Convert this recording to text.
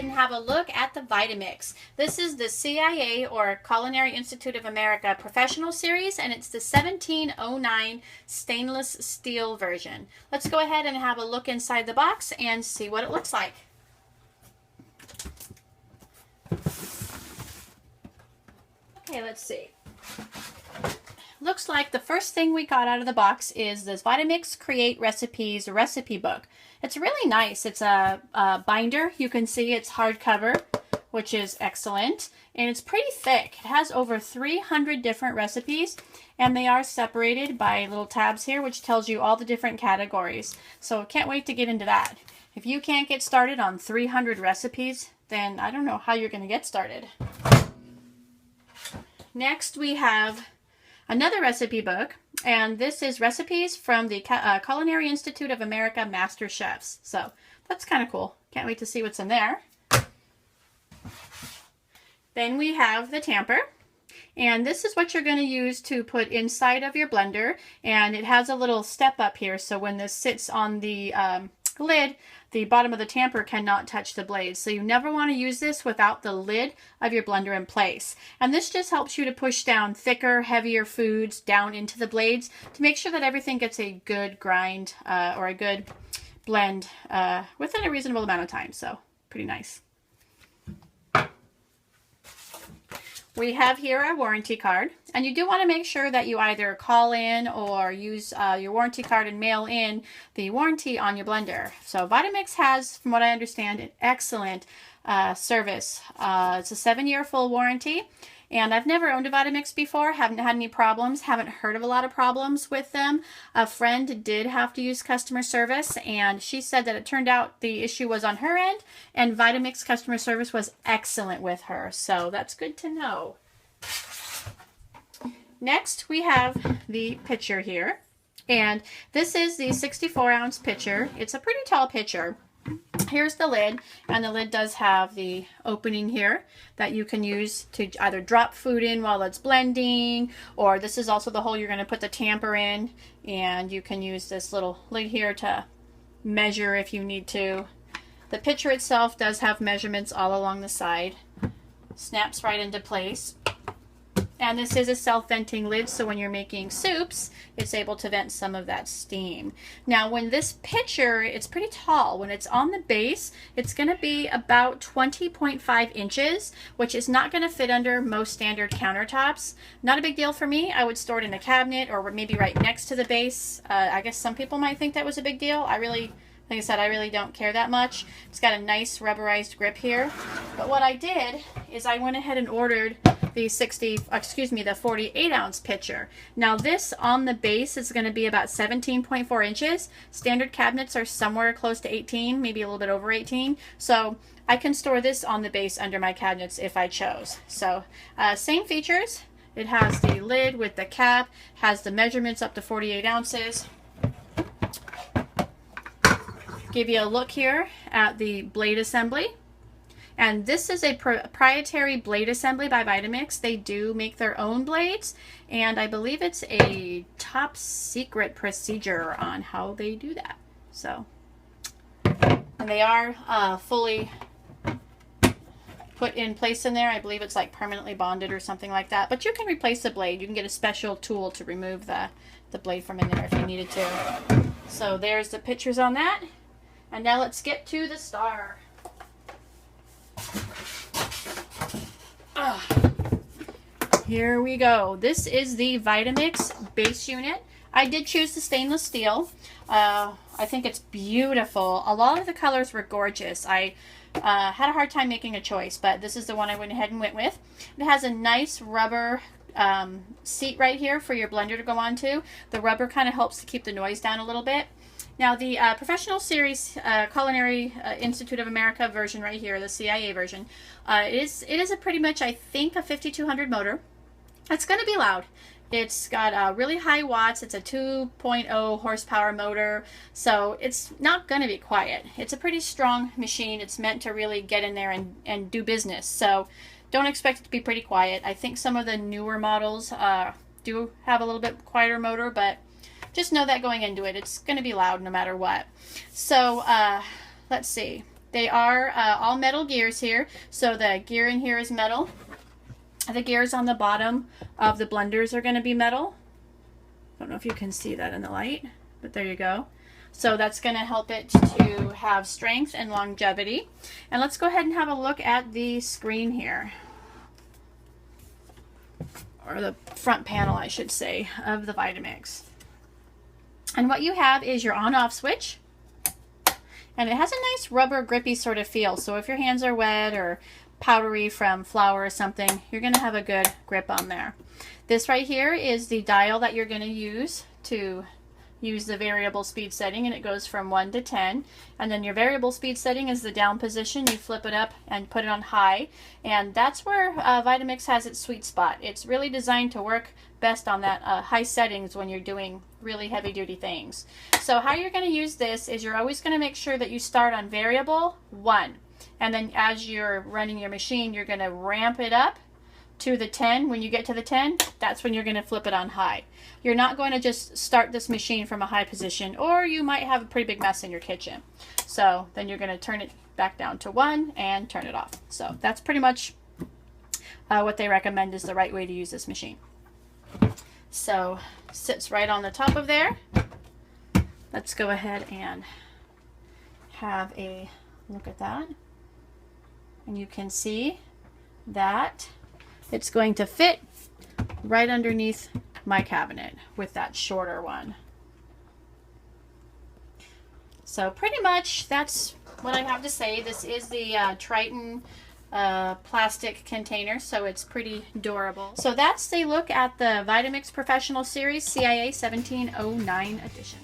and have a look at the Vitamix. This is the CIA, or Culinary Institute of America, Professional Series, and it's the 1709 stainless steel version. Let's go ahead and have a look inside the box and see what it looks like. Okay, let's see. Looks like the first thing we got out of the box is this Vitamix Create Recipes recipe book. It's really nice. It's a binder. You can see it's hardcover, which is excellent. And it's pretty thick. It has over 300 different recipes, and they are separated by little tabs here, which tells you all the different categories. So can't wait to get into that. If you can't get started on 300 recipes, then I don't know how you're going to get started. Next, we have another recipe book, and this is recipes from the Culinary Institute of America Master Chefs. So that's kind of cool. Can't wait to see what's in there. Then we have the Tamper, and this is what you're going to use to put inside of your blender, and it has a little step up here, so when this sits on the lid, the bottom of the tamper cannot touch the blades. So you never want to use this without the lid of your blender in place. And this just helps you to push down thicker, heavier foods down into the blades to make sure that everything gets a good grind or a good blend within a reasonable amount of time. So pretty nice. We have here a warranty card, and you do want to make sure that you either call in or use your warranty card and mail in the warranty on your blender. So Vitamix has, from what I understand, an excellent service. It's a 7-year full warranty, and I've never owned a Vitamix before, haven't had any problems, haven't heard of a lot of problems with them. A friend did have to use customer service, and she said that it turned out the issue was on her end, and Vitamix customer service was excellent with her. So that's good to know. Next, we have the pitcher here, and this is the 64-ounce pitcher. It's a pretty tall pitcher. Here's the lid, and the lid does have the opening here that you can use to either drop food in while it's blending, or this is also the hole you're going to put the tamper in, and you can use this little lid here to measure if you need to. The pitcher itself does have measurements all along the side. Snaps right into place. And this is a self-venting lid, so when you're making soups, it's able to vent some of that steam. Now, when this pitcher, it's pretty tall. When it's on the base, it's going to be about 20.5 inches, which is not going to fit under most standard countertops. Not a big deal for me. I would store it in a cabinet or maybe right next to the base. I guess some people might think that was a big deal. like I said, I really don't care that much. It's got a nice rubberized grip here. But what I did is I went ahead and ordered the 48-ounce pitcher. Now this on the base is going to be about 17.4 inches. Standard cabinets are somewhere close to 18, maybe a little bit over 18. So I can store this on the base under my cabinets if I chose. So same features. It has the lid with the cap, has the measurements up to 48 ounces. Give you a look here at the blade assembly. And this is a proprietary blade assembly by Vitamix. They do make their own blades, and I believe it's a top secret procedure on how they do that. So, and they are fully put in place in there. I believe it's like permanently bonded or something like that. But you can replace the blade. You can get a special tool to remove the blade from in there if you needed to. So there's the pictures on that. And now let's get to the star. Here we go. This is the Vitamix base unit. I did choose the stainless steel. I think it's beautiful. A lot of the colors were gorgeous. I had a hard time making a choice, but this is the one I went ahead and went with. It has a nice rubber seat right here for your blender to go onto. The rubber kind of helps to keep the noise down a little bit. Now the Professional Series Culinary Institute of America version right here, the CIA version, it is a pretty much, I think, a 5200 motor. It's going to be loud. It's got really high watts. It's a 2.0 horsepower motor, so it's not going to be quiet. It's a pretty strong machine. It's meant to really get in there and do business, so don't expect it to be pretty quiet. I think some of the newer models do have a little bit quieter motor, but just know that going into it, it's going to be loud no matter what. So let's see. They are all metal gears here. So the gear in here is metal. The gears on the bottom of the blenders are going to be metal. I don't know if you can see that in the light, but there you go. So that's going to help it to have strength and longevity. And let's go ahead and have a look at the screen here. Or the front panel, I should say, of the Vitamix. And what you have is your on-off switch. And it has a nice rubber grippy sort of feel. So if your hands are wet or powdery from flour or something, you're going to have a good grip on there. This right here is the dial that you're going to use the variable speed setting, and it goes from 1 to 10. And then your variable speed setting is the down position. You flip it up and put it on high, and that's where Vitamix has its sweet spot. It's really designed to work best on that high settings when you're doing really heavy duty things. So how you're going to use this is you're always going to make sure that you start on variable 1, and then as you're running your machine, you're going to ramp it up to the 10. When you get to the 10, that's when you're going to flip it on high. You're not going to just start this machine from a high position, or you might have a pretty big mess in your kitchen. So then you're going to turn it back down to 1 and turn it off. So that's pretty much what they recommend is the right way to use this machine. So sits right on the top of there. Let's go ahead and have a look at that. And you can see that it's going to fit right underneath my cabinet with that shorter one. So pretty much that's what I have to say. This is the Triton plastic container, so it's pretty durable. So that's the look at the Vitamix Professional Series CIA 1709 edition.